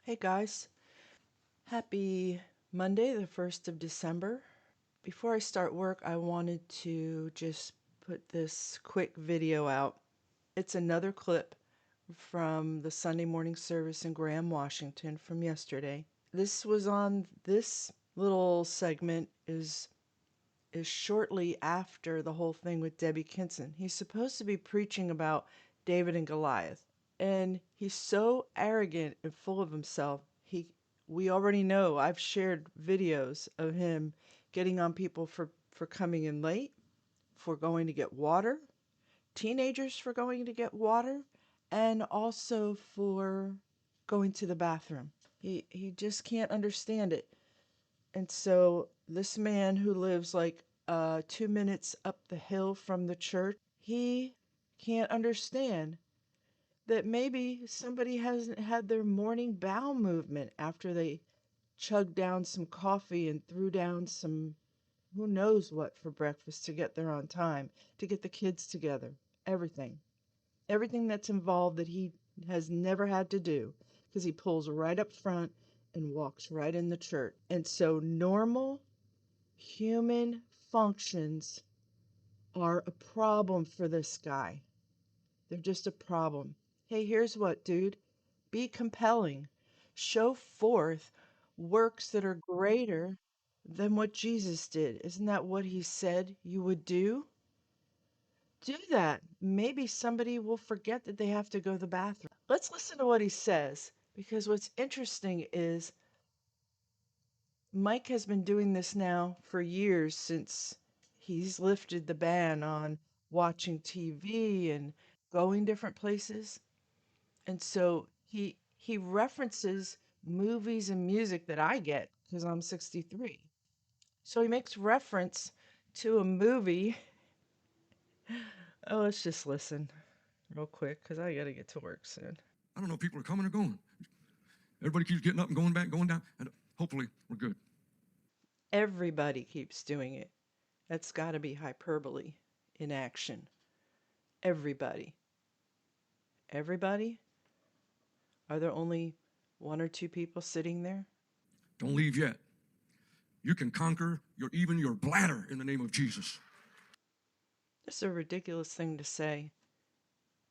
Hey guys, happy Monday, the 1st of December. Before I start work, I wanted to just put this quick video out. It's another clip from the Sunday morning service in Graham, Washington from yesterday. This little segment is shortly after the whole thing with Debbie Kinson. He's supposed to be preaching about David and Goliath. And he's so arrogant and full of himself. We already know, I've shared videos of him getting on people for coming in late, for going to get water, teenagers for going to get water, and also for going to the bathroom. He just can't understand it. And so this man who lives like 2 minutes up the hill from the church, he can't understand that maybe somebody hasn't had their morning bowel movement after they chugged down some coffee and threw down some who knows what for breakfast to get there on time, to get the kids together, everything. Everything that's involved that he has never had to do because he pulls right up front and walks right in the church. And so normal human functions are a problem for this guy. They're just a problem. Hey, here's what, dude. Be compelling. Show forth works that are greater than what Jesus did. Isn't that what he said you would do? Do that. Maybe somebody will forget that they have to go to the bathroom. Let's listen to what he says, because what's interesting is Mike has been doing this now for years since he's lifted the ban on watching TV and going different places. And so he references movies and music that I get because I'm 63. So he makes reference to a movie. Oh, let's just listen real quick because I got to get to work soon. I don't know if people are coming or going. Everybody keeps getting up and going back, going down, and hopefully we're good. Everybody keeps doing it. That's got to be hyperbole in action. Everybody. Everybody? Are there only one or two people sitting there? Don't leave yet. You can conquer even your bladder in the name of Jesus. That's a ridiculous thing to say.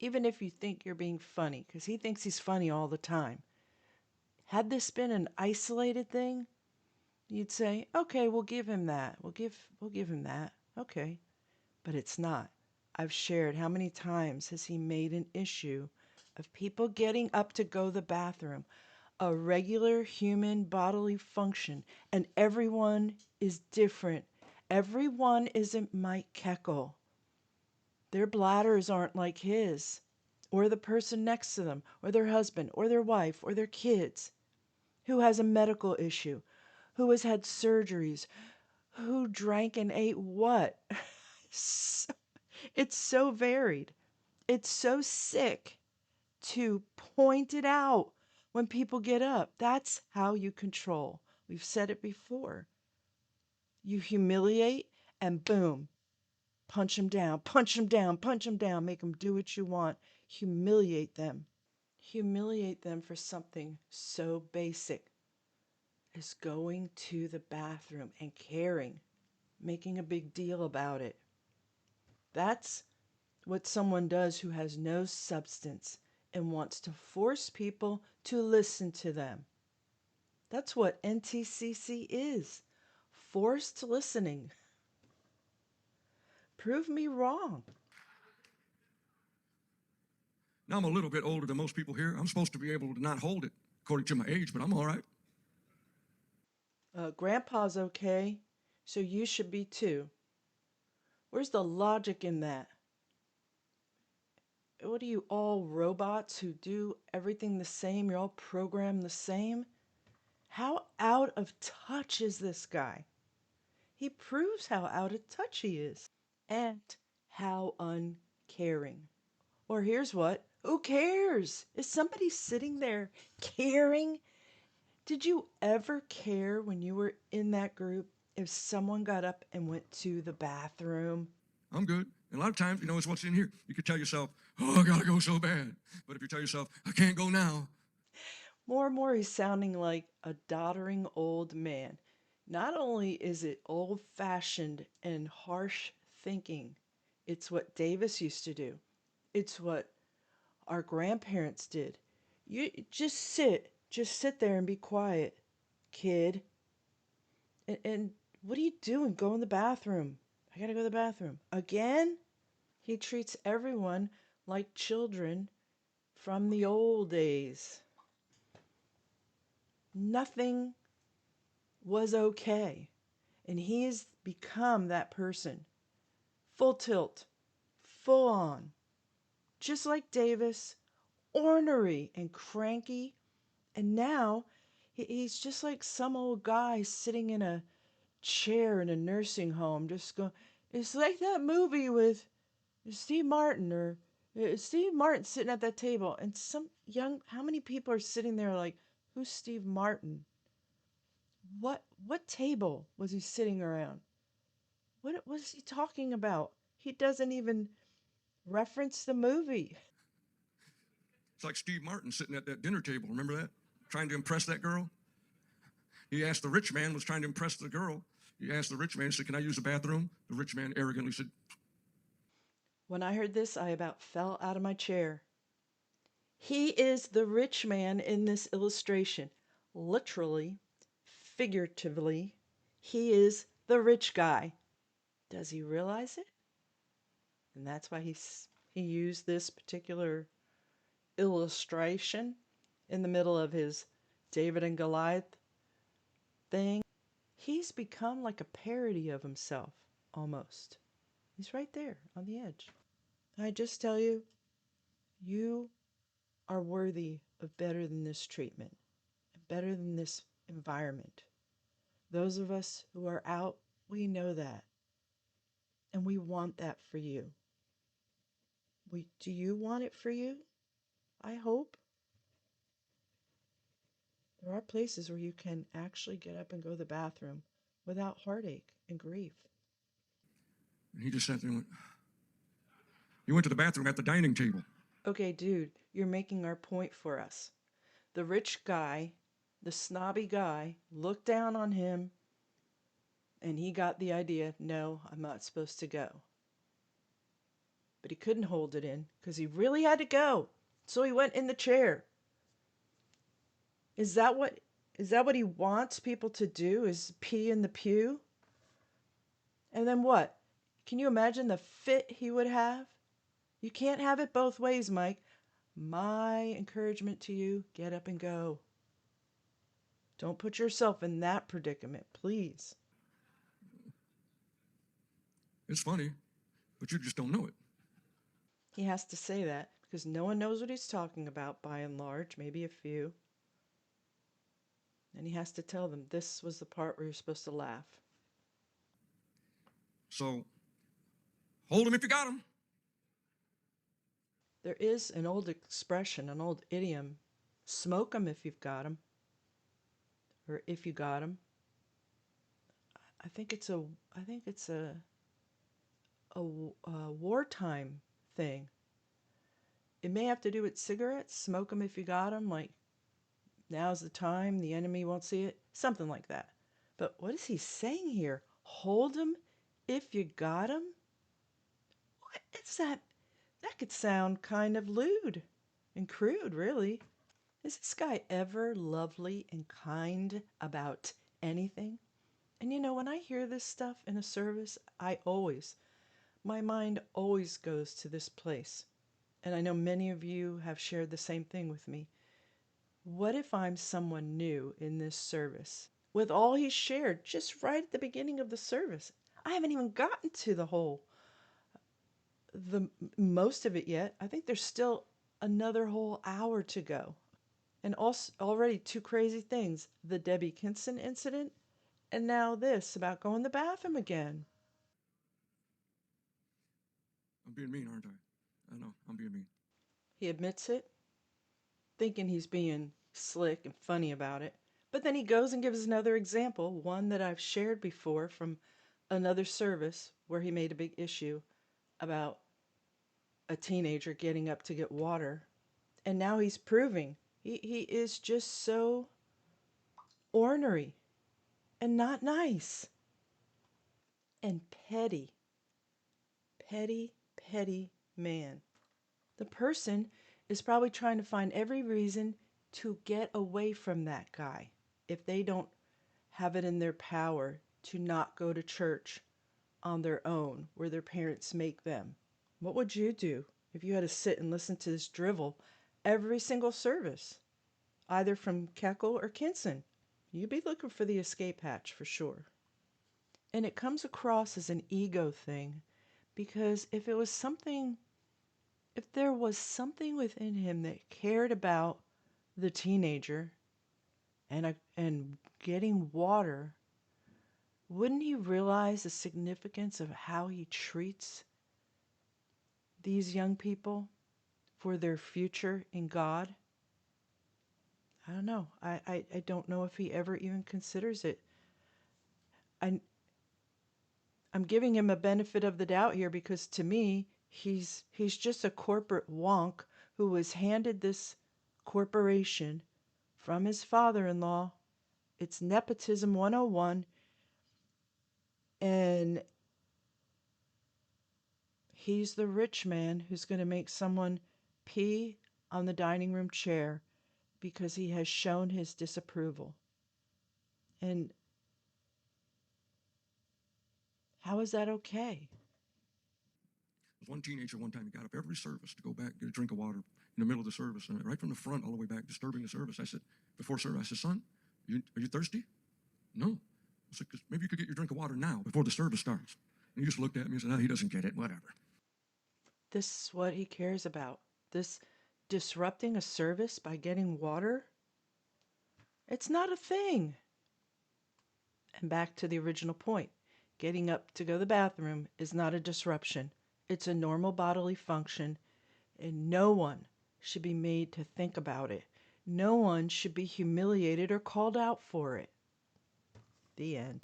Even if you think you're being funny, because he thinks he's funny all the time. Had this been an isolated thing, you'd say, okay, we'll give him that. We'll give him that. Okay. But it's not. I've shared how many times has he made an issue of people getting up to go to the bathroom, a regular human bodily function, and everyone is different. Everyone isn't Mike Kekel. Their bladders aren't like his, or the person next to them, or their husband, or their wife, or their kids, who has a medical issue, who has had surgeries, who drank and ate what. It's so varied. It's so sick to point it out when people get up. That's how you control. We've said it before. You humiliate and boom, punch them down, punch them down, punch them down, make them do what you want. Humiliate them. Humiliate them for something so basic as going to the bathroom and caring, making a big deal about it. That's what someone does who has no substance and wants to force people to listen to them. That's what NTCC is, forced listening. Prove me wrong. Now I'm a little bit older than most people here. I'm supposed to be able to not hold it according to my age, but I'm all right. Grandpa's okay, so you should be too. Where's the logic in that? What are you, all robots who do everything the same? You're all programmed the same? How out of touch is this guy? He proves how out of touch he is and how uncaring. Or here's what, who cares? Is somebody sitting there caring? Did you ever care when you were in that group if someone got up and went to the bathroom? I'm good. And a lot of times, it's what's in here. You could tell yourself, oh, I gotta go so bad. But if you tell yourself, I can't go now. More and more, he's sounding like a doddering old man. Not only is it old fashioned and harsh thinking, it's what Davis used to do, it's what our grandparents did. You just sit there and be quiet, kid. And what are you doing? Go in the bathroom. I gotta go to the bathroom. Again? He treats everyone like children from the old days. Nothing was okay. And he has become that person. Full tilt, full on. Just like Davis, ornery and cranky. And now he's just like some old guy sitting in a chair in a nursing home, just going, it's like that movie with Steve Martin or Steve Martin sitting at that table. And some young, how many people are sitting there like, who's Steve Martin? What table was he sitting around? What was he talking about? He doesn't even reference the movie. It's like Steve Martin sitting at that dinner table. Remember that? Trying to impress that girl. He asked the rich man, was trying to impress the girl. He asked the rich man, he said, can I use the bathroom? The rich man arrogantly said, When I heard this, I about fell out of my chair. He is the rich man in this illustration. Literally, figuratively, he is the rich guy. Does he realize it? And that's why he used this particular illustration in the middle of his David and Goliath thing. He's become like a parody of himself, almost. He's right there on the edge. I just tell you, you are worthy of better than this treatment, better than this environment. Those of us who are out, we know that. And we want that for you. Do you want it for you? I hope. There are places where you can actually get up and go to the bathroom without heartache and grief. and he just sat there and went, he went to the bathroom at the dining table. Okay, dude, you're making our point for us. The rich guy, the snobby guy, looked down on him and he got the idea, no, I'm not supposed to go. But he couldn't hold it in because he really had to go. So he went in the chair. Is that what he wants people to do, is pee in the pew? And then what? Can you imagine the fit he would have? You can't have it both ways, Mike. My encouragement to you, get up and go. Don't put yourself in that predicament, please. It's funny, but you just don't know it. He has to say that because no one knows what he's talking about by and large, maybe a few. And he has to tell them this was the part where you're supposed to laugh. So hold him if you got him. There is an old expression, an old idiom, smoke 'em if you've got 'em, or if you got 'em. I think it's a wartime thing. It may have to do with cigarettes, smoke 'em if you got 'em, like now's the time, the enemy won't see it, something like that. But what is he saying here? Hold 'em if you got 'em? What is that? That could sound kind of lewd and crude, really. Is this guy ever lovely and kind about anything? And you know, when I hear this stuff in a service, my mind always goes to this place. And I know many of you have shared the same thing with me. What if I'm someone new in this service? With all he shared just right at the beginning of the service. I haven't even gotten to the most of it yet. I think there's still another whole hour to go. And also already two crazy things. The Debbie Kinson incident and now this about going to the bathroom again. I'm being mean, aren't I? I know, I'm being mean. He admits it, thinking he's being slick and funny about it. But then he goes and gives another example, one that I've shared before from another service where he made a big issue about a teenager getting up to get water. And now he's proving He is just so ornery and not nice and petty. Petty, petty man. The person is probably trying to find every reason to get away from that guy if they don't have it in their power to not go to church on their own where their parents make them. What would you do if you had to sit and listen to this drivel every single service, either from Kekel or Kinson? You'd be looking for the escape hatch for sure. And it comes across as an ego thing because if there was something within him that cared about the teenager and getting water, wouldn't he realize the significance of how he treats these young people for their future in God? I don't know. I don't know if he ever even considers it. I, I'm giving him a benefit of the doubt here because to me, he's just a corporate wonk who was handed this corporation from his father-in-law. It's nepotism 101, and he's the rich man who's going to make someone pee on the dining room chair because he has shown his disapproval. And how is that okay? There's one teenager one time, he got up every service to go back, get a drink of water in the middle of the service, and right from the front all the way back, disturbing the service. I said, before service, I said, son, are you thirsty? No. I said, 'cause maybe you could get your drink of water now before the service starts. And he just looked at me and said, he doesn't get it, whatever. This is what he cares about. This disrupting a service by getting water? It's not a thing. And back to the original point. Getting up to go to the bathroom is not a disruption. It's a normal bodily function, and no one should be made to think about it. No one should be humiliated or called out for it. The end.